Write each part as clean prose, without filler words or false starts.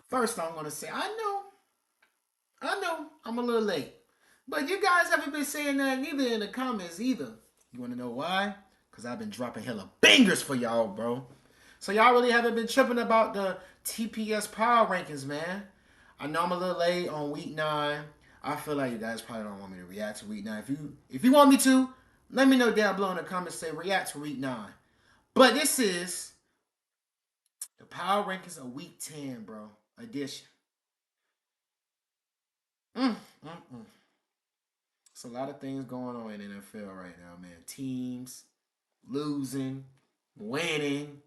First, I'm gonna say I know, I'm a little late, but you guys haven't been saying that neither in the comments either. You wanna know why? Cause I've been dropping hella bangers for y'all, bro. So y'all really haven't been tripping about the TPS power rankings, man. I know I'm a little late on week 9. I feel like you guys probably don't want me to react to week 9. If you want me to, let me know down below in the comments. Say react to week 9. But this is the power rankings of week 10, bro. Edition. Mm, mm, mm. It's a lot of things going on in the NFL right now, man. Teams losing, winning,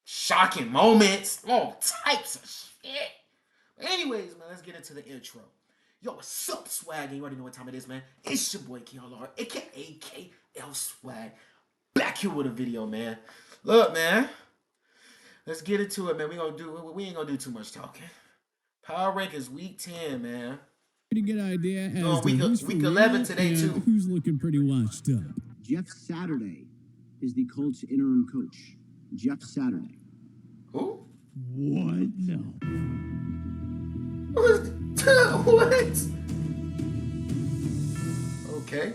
shocking moments, all types of shit. But anyways, man, let's get into the intro. Yo, what's up, swag? You already know what time it is, man. It's your boy KLR, aka KL Swag. Back here with a video, man. Look, man. Let's get into it, man. We ain't gonna do too much talking. Power rankings week 10, man. Pretty good idea. As week 11 today too. Who's looking pretty washed up? Jeff Saturday is the Colts interim coach. Jeff Saturday. Who? What? No. What? Okay.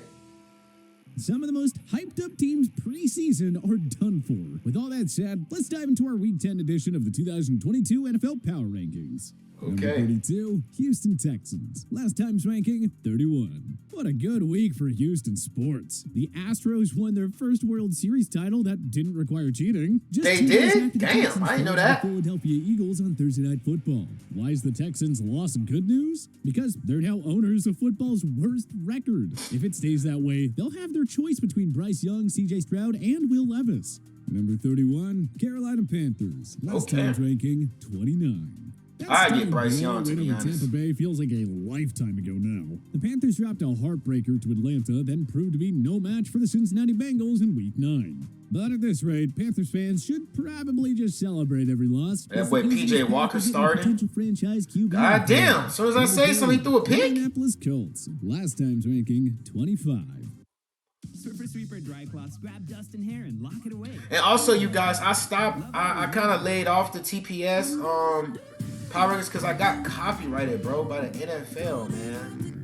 Some of the most hyped up teams preseason are done for. With all that said, let's dive into our Week 10 edition of the 2022 NFL Power Rankings. Number Okay. 32, Houston Texans. Last time's ranking, 31. What a good week for Houston sports. The Astros won their first World Series title that didn't require cheating. Just They 2 days did? after the Damn, Texans I didn't know fell to that. the Philadelphia Eagles on Thursday Night Football. Why is the Texans' loss good news? Because they're now owners of football's worst record. If it stays that way, they'll have their choice between Bryce Young, CJ Stroud, and Will Levis. Number 31, Carolina Panthers. Last Okay. time's ranking, 29. I get Bryce Young, to win be over honest. Tampa Bay feels like a lifetime ago now. The Panthers dropped a heartbreaker to Atlanta, then proved to be no match for the Cincinnati Bengals in Week 9. But at this rate, Panthers fans should probably just celebrate every loss. That boy PJ Walker starting. Potential franchise QB. God damn. As soon as I say so, he threw a pick. Indianapolis Colts. Last time's ranking, 25. Surfer Sweeper dry cloths, grab dust and hair and lock it away. And also, you guys, I kind of laid off the TPS power rankings because I got copyrighted, bro, by the NFL, man.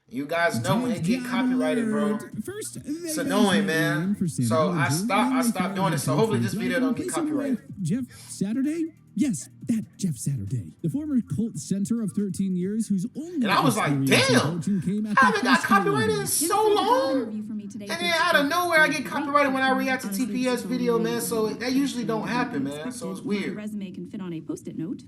You guys know when they get copyrighted, bro. First, It's annoying, man. So I stopped doing it. So hopefully this video don't get copyrighted. Jeff Saturday? Yes, that Jeff Saturday. The former Colts center of 13 years whose only And I was like, experience in damn, coaching came I after haven't got first copyrighted in year. so long. And then out of nowhere, I get copyrighted when I react to TPS video, man. So that usually don't happen, man. So it's weird. Resume can fit on a post-it note.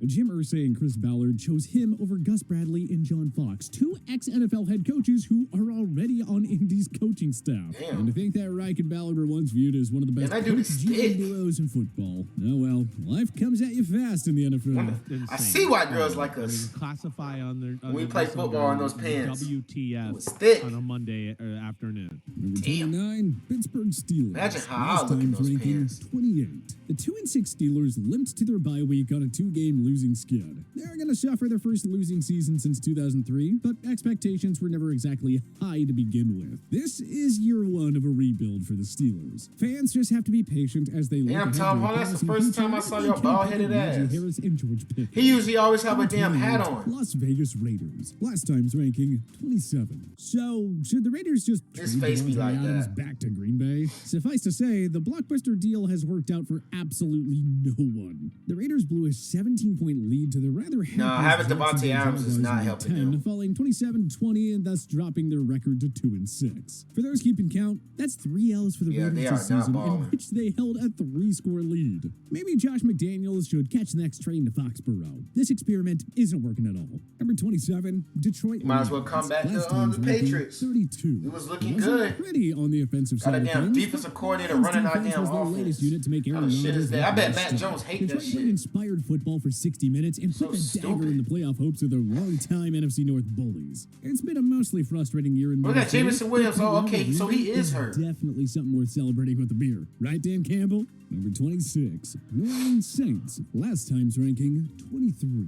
Jim Irsay and Chris Ballard chose him over Gus Bradley and John Fox, 2 ex-NFL head coaches who are already on Indy's coaching staff. Damn. And to think that Reich and Ballard were once viewed as one of the best And that dude is coach thick. duos in football. Oh well, life comes at you fast in the NFL. I see why girls like us. Classify on their When we play football in those pants. WTF It was thick. on a Monday afternoon. Number Damn. 29, Pittsburgh Steelers. Imagine how I Last look in time's those ranking, pants. 28. The 2-6 Steelers limped to their bye week on a 2-game losing skid. They're going to suffer their first losing season since 2003, but expectations were never exactly high to begin with. This is year 1 of a rebuild for the Steelers. Fans just have to be patient as they look Damn, ahead Tom to a Hall, that's the promising first time I future saw with your Kenny bald-headed Pickett, Najee ass. Harris, and George Pickens. He usually always have a damn hat on. Las Vegas Raiders. Last time's ranking, 27. So, should the Raiders just His trade face be Devontae like Adams that. back to Green Bay? Suffice to say, the blockbuster deal has worked out for absolutely no one. The Raiders blew a 17-point lead to the rather Nah, having hapless Devontae Jacksonville Adams is Jaguars not in helping 10, them. falling 27-20 and thus dropping their record to 2-6. For those keeping count, that's 3 L's for the Yeah, Raiders they this are not season, in balling. which they held a 3-score lead. Maybe Josh McDaniels should catch the next train to Foxborough. This experiment isn't working at all. Number 27, Detroit. You might as well Lions. come back to, Last the time's ranking, Patriots. 32. It was looking Wasn't good. Pretty on the offensive Got a side of damn things, defensive but coordinator Lions running our defense damn was the offense. latest unit to make Aaron Kind of shit Rodgers is that? I look bet like Matt a Jones star. hate that Detroit shit. inspired football for 60 minutes and So put the dagger stupid. in the playoff hopes of the long-time NFC North bullies. It's been a mostly frustrating year in Look at Minnesota, Jameson Williams. but Oh, okay, so he Cleveland is hurt. Definitely something worth celebrating with a beer. Right, Dan Campbell? Number 26, New Orleans Saints. Last time's ranking, 23.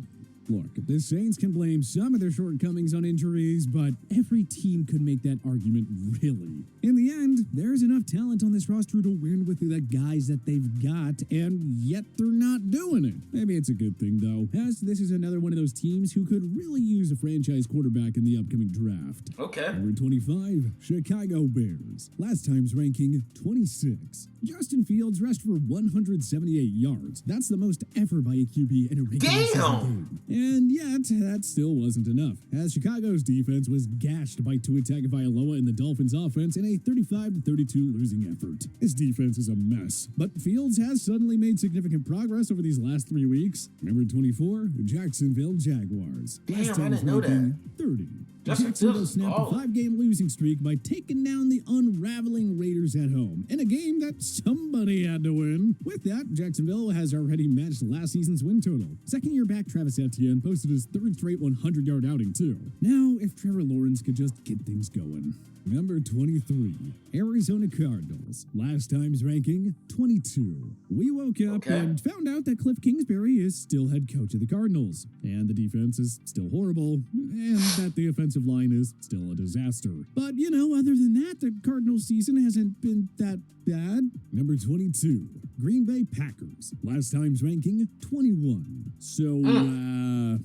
Look, the Saints can blame some of their shortcomings on injuries, but every team could make that argument, really. In the end, there's enough talent on this roster to win with the guys that they've got, and yet they're not doing it. Maybe it's a good thing, though, as this is another one of those teams who could really use a franchise quarterback in the upcoming draft. Okay. Number 25, Chicago Bears. Last time's ranking, 26. Justin Fields rushed for 178 yards. That's the most ever by a QB in a regular season game. And yet, that still wasn't enough, as Chicago's defense was gashed by Tua Tagovailoa and the Dolphins' offense in a 35-32 losing effort. His defense is a mess, but Fields has suddenly made significant progress over these last 3 weeks. Number 24, Jacksonville Jaguars. Damn, Last I time's didn't know ranking, 30. Jacksonville snapped a 5-game losing streak by taking down the unraveling Raiders at home in a game that somebody had to win. With that, Jacksonville has already matched last season's win total. Second-year back Travis Etienne posted his third straight 100-yard outing, too. Now, if Trevor Lawrence could just get things going. Number 23, Arizona Cardinals. Last time's ranking, 22. We woke up and found out that Cliff Kingsbury is still head coach of the Cardinals, and the defense is still horrible, and that the offensive line is still a disaster. But, you know, other than that, the Cardinals season hasn't been that bad. Number 22, Green Bay Packers. Last time's ranking, 21. So,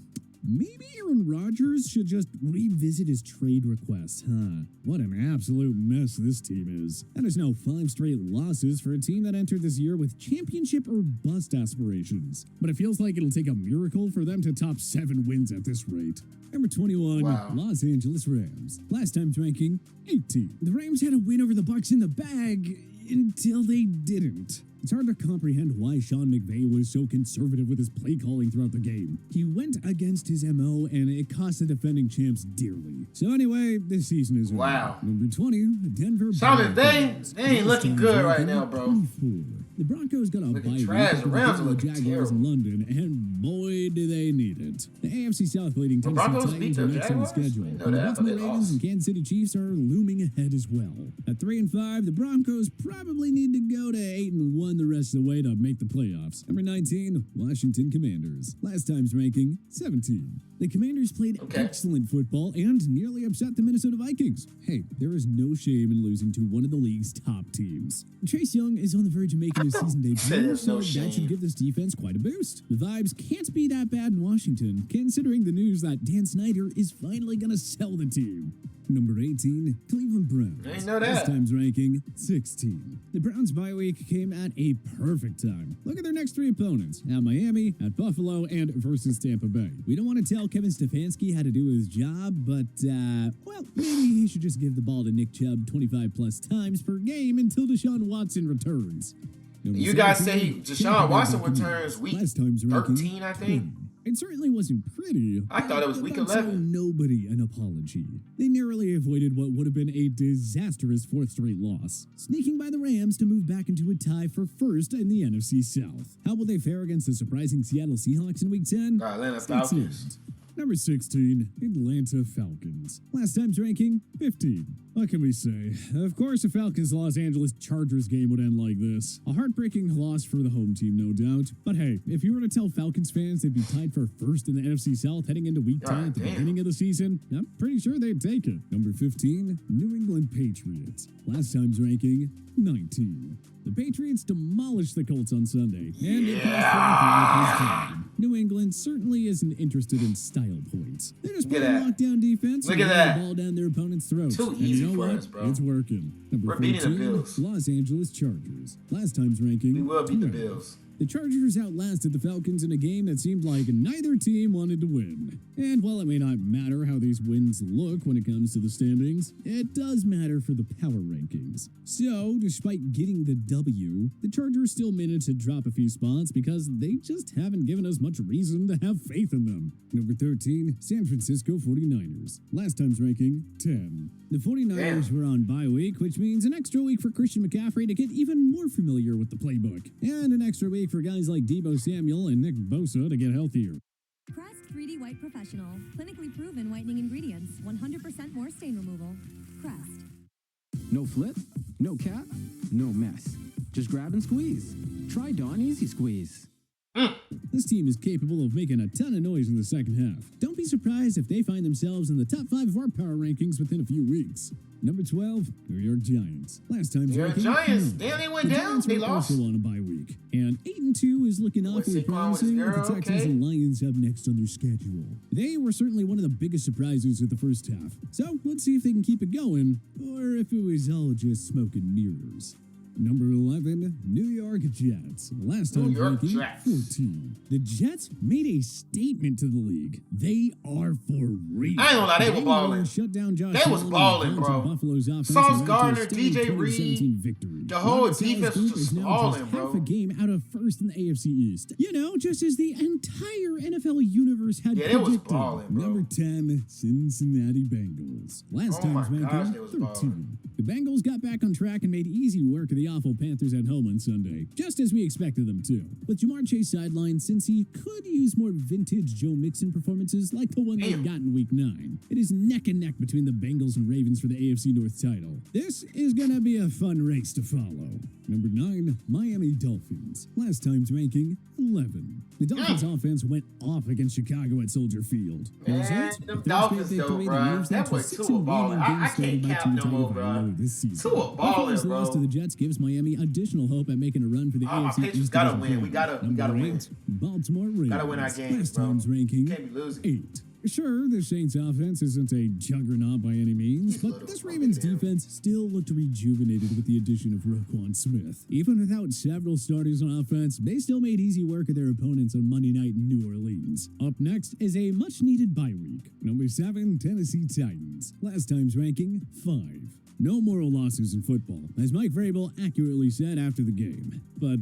maybe Aaron Rodgers should just revisit his trade request, huh? What an absolute mess this team is. That is now 5 straight losses for a team that entered this year with championship or bust aspirations. But it feels like it'll take a miracle for them to top 7 wins at this rate. Number 21, Los Angeles Rams. Last time's ranking, 18. The Rams had a win over the Bucs in the bag until they didn't. It's hard to comprehend why Sean McVay was so conservative with his play calling throughout the game. He went against his MO, and it cost the defending champs dearly. So anyway, this season is over. Number 20, Denver Broncos. They ain't looking good right now, bro. 24. The Broncos got a bye week trash. with the Jaguars terrible. in London, and boy, do they need it. The AFC South leading Tennessee Broncos beat Titans are the next on the Jaguars? schedule. I know And the that, but Baltimore they Ravens lost. and Kansas City Chiefs are looming ahead as well. At 3-5, the Broncos probably need to go to 8-1 the rest of the way to make the playoffs. Number 19, Washington Commanders. Last time's ranking, 17. The Commanders played excellent football and nearly upset the Minnesota Vikings. Hey, there is no shame in losing to one of the league's top teams. Chase Young is on the verge of making his season debut, so that should give this defense quite a boost. The vibes can't be that bad in Washington, considering the news that Dan Snyder is finally going to sell the team. Number 18, Cleveland Browns. I didn't know that. Last time's ranking, 16. The Browns' bye week came at a perfect time. Look at their next 3 opponents, at Miami, at Buffalo, and versus Tampa Bay. We don't want to tell Kevin Stefanski how to do his job, but, well, maybe he should just give the ball to Nick Chubb 25-plus times per game until Deshaun Watson returns. Number You guys 17, say Deshaun Watson returns week Last time's ranking, 13, I think. 20. It certainly wasn't pretty. I thought it was but week that's 11. owe nobody an apology. They narrowly avoided what would have been a disastrous 4th straight loss, sneaking by the Rams to move back into a tie for first in the NFC South. How will they fare against the surprising Seattle Seahawks in Week 10? Atlanta Stay Falcons. tuned. Number 16, Atlanta Falcons. Last time's ranking, 15. What can we say? Of course, a Falcons-Los Angeles Chargers game would end like this. A heartbreaking loss for the home team, no doubt. But hey, if you were to tell Falcons fans they'd be tied for first in the NFC South heading into Week 10 at the beginning of the season, I'm pretty sure they'd take it. Number 15, New England Patriots. Last time's ranking, 19. The Patriots demolished the Colts on Sunday, and it passed for time. New England certainly isn't interested in style points. They're just playing lockdown defense and getting the ball down their opponent's throats. Too And easy you know for what? us, bro. It's working. Number We're beating the 14, Bills. Los Angeles Chargers. Last time's ranking, We will beat the 12. Bills. The Chargers outlasted the Falcons in a game that seemed like neither team wanted to win. And while it may not matter how these wins look when it comes to the standings, it does matter for the power rankings. So, despite getting the W, the Chargers still managed to drop a few spots because they just haven't given us much reason to have faith in them. Number 13, San Francisco 49ers. Last time's ranking, 10. The 49ers were on bye week, which means an extra week for Christian McCaffrey to get even more familiar with the playbook, and an extra week for guys like Deebo Samuel and Nick Bosa to get healthier. Crest 3D White Professional. Clinically proven whitening ingredients. 100% more stain removal. Crest. No flip, no cap, no mess. Just grab and squeeze. Try Dawn Easy Squeeze. This team is capable of making a ton of noise in the second half. Don't be surprised if they find themselves in the top 5 of our power rankings within a few weeks. Number 12, New York Giants. Last time's New York ranking, Giants. Damn, they went the down. Giants They were lost. also on a bye week. And 8-2 is looking Boy, awfully Saquon with his promising with the girl, Texans okay. and Lions up next on their schedule. They were certainly one of the biggest surprises of the first half. So let's see if they can keep it going, or if it was all just smoke and mirrors. Number 11, New York Jets. Last New time York ranking, Jets. 14. The Jets made a statement to the league. They are for real. I ain't gonna lie, they were balling. Shut down Josh They was Allen balling, and bro. Buffalo's offense Sauce and Gardner, led to a stunning DJ 2017 Reed, victory. the whole Robert Saleh's defense group was is now balling, just bro. half a game out of first in the AFC East. You know, just as the entire NFL universe had Yeah, they was predicted. balling, bro. Number 10, Cincinnati Bengals. Last Oh my time's gosh, ranking, they was 13. balling. The Bengals got back on track and made easy work of the awful Panthers at home on Sunday, just as we expected them to. With Jamar Chase sidelined, since he could use more vintage Joe Mixon performances like the one they Damn. got in Week 9. It is neck and neck between the Bengals and Ravens for the AFC North title. This is gonna be a fun race to follow. Number 9, Miami Dolphins. Last time's ranking, 11. The Dolphins offense went off against Chicago at Soldier Field. The Man, result, them a Thursday Dolphins though, victory that bruh. moves them That to boy 6 Tua and 1 balling. in I games can't started by cap Tua no more, Tagovailoa bruh. this season. Tua balling, Buffalo's loss bro. to the Jets gives Miami additional hope at making a run for the Our AFC Patriots East gotta division win. We final. gotta Number win. 8, Baltimore Ravens. Gotta win our games, Last bro. time's ranking, Can't be losing. 8. Sure, the Saints offense isn't a juggernaut by any means, He's but little. this Ravens Look at him. defense still looked rejuvenated with the addition of Roquan Smith. Even without several starters on offense, they still made easy work of their opponents on Monday night in New Orleans. Up next is a much-needed bye week. Number 7, Tennessee Titans. Last time's ranking, 5. No moral losses in football, as Mike Vrabel accurately said after the game. But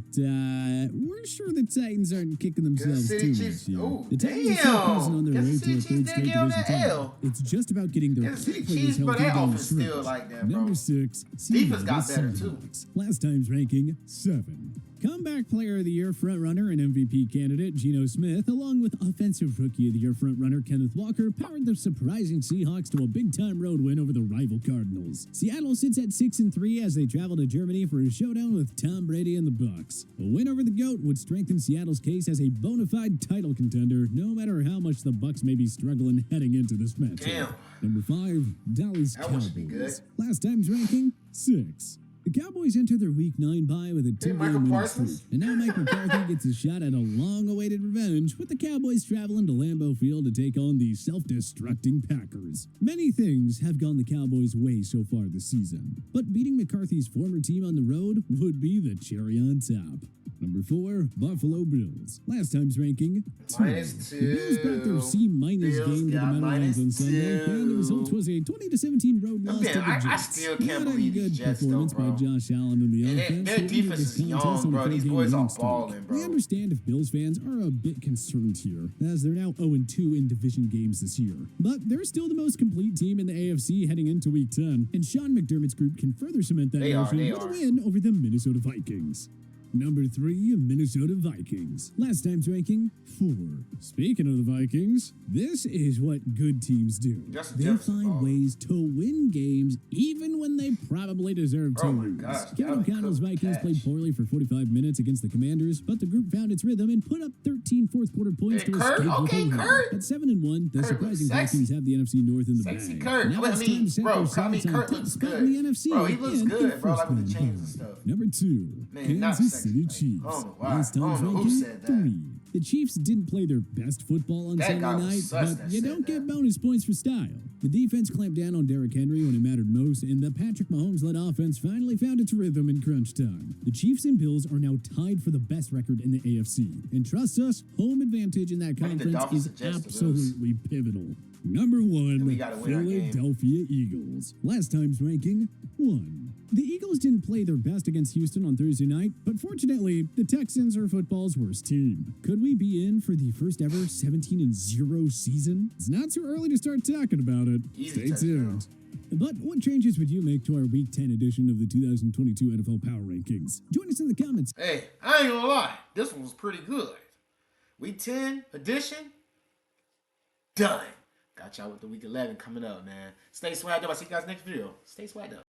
we're sure the Titans aren't kicking themselves City too Chiefs- much here. ooh, The Titans are still damn. cruising on their Kansas way City to a Chiefs third did straight give them division that title. L. It's just about getting their Kansas City key players Chiefs, bro, healthy that down the offense still stretch. like that, bro. Number 6, Defense got Seattle better, too. Seahawks. Last time's ranking, 7. Comeback Player of the Year frontrunner and MVP candidate Geno Smith, along with Offensive Rookie of the Year frontrunner Kenneth Walker, powered the surprising Seahawks to a big-time road win over the rival Cardinals. Seattle sits at 6-3 as they travel to Germany for a showdown with Tom Brady and the Bucs. A win over the GOAT would strengthen Seattle's case as a bona fide title contender, no matter how much the Bucs may be struggling heading into this matchup. Damn. Number 5, Dallas That one should be Cowboys. good. Last time's ranking, 6. The Cowboys enter their Week 9 bye with a Hey, 2-game Michael winning Parsons? streak. And now Mike McCarthy gets a shot at a long-awaited revenge with the Cowboys traveling to Lambeau Field to take on the self-destructing Packers. Many things have gone the Cowboys' way so far this season, but beating McCarthy's former team on the road would be the cherry on top. Number 4, Buffalo Bills. Last time's ranking, 2. -2. The Bills brought their C-minus Bills game to the got Meadowlands on Sunday, -2. and the result was a 20-17 road loss Man, to the I Jets. still can't Not believe a good these Jets, though, performance by bro. Josh Allen in the And offense. their who ended defense this is young, contest on a bro. These 4-game boys are winning streak. balling, bro. We understand if Bills fans are a bit concerned here, as they're now 0-2 in division games this year. But they're still the most complete team in the AFC heading into Week 10, and Sean McDermott's group can further cement that They are, notion they with a are. win over the Minnesota Vikings. Number 3, Minnesota Vikings. Last time's ranking, 4. Speaking of the Vikings, this is what good teams do. Justin They Jefferson find balling. ways to win games even when they probably deserve to Oh my lose. gosh, Kevin Dalvin O'Connell's Cook Vikings catch. played poorly for 45 minutes against the Commanders, but the group found its rhythm and put up 13 fourth-quarter points Hey, to Kurt, escape with okay, a win. Kurt. At 7-1, the Kurt surprising looks sexy. Vikings have the NFC North in the Sexy bag. Kurt. Now I it's mean, time to set bro, their I sights mean, on Kurt top looks spot good. in the NFC. Bro, he looks and good, a bro, like with the first-round chains and bye. stuff. Number 2, Man, not Kansas sexy, City like, Chiefs. I don't know why. Last I don't time's know who ranking, said that. 3. The Chiefs didn't play their best football on That Sunday guy was night, sus but that you said don't get that. bonus points for style. The defense clamped down on Derrick Henry when it mattered most, and the Patrick Mahomes-led offense finally found its rhythm in crunch time. The Chiefs and Bills are now tied for the best record in the AFC. And trust us, home advantage in that I need the conference Dolphins is and Jets to lose. absolutely pivotal. Number 1, And we gotta win our game. Philadelphia Eagles. Last time's ranking, 1. The Eagles didn't play their best against Houston on Thursday night, but fortunately, the Texans are football's worst team. Could we be in for the first ever 17-0 season? It's not too early to start talking about it. Easy Stay touchdown. tuned. But what changes would you make to our Week 10 edition of the 2022 NFL Power Rankings? Join us in the comments. Hey, I ain't gonna lie. This one was pretty good. Week 10 edition, done. Got y'all with the Week 11 coming up, man. Stay swagged up. I'll see you guys next video. Stay swagged up.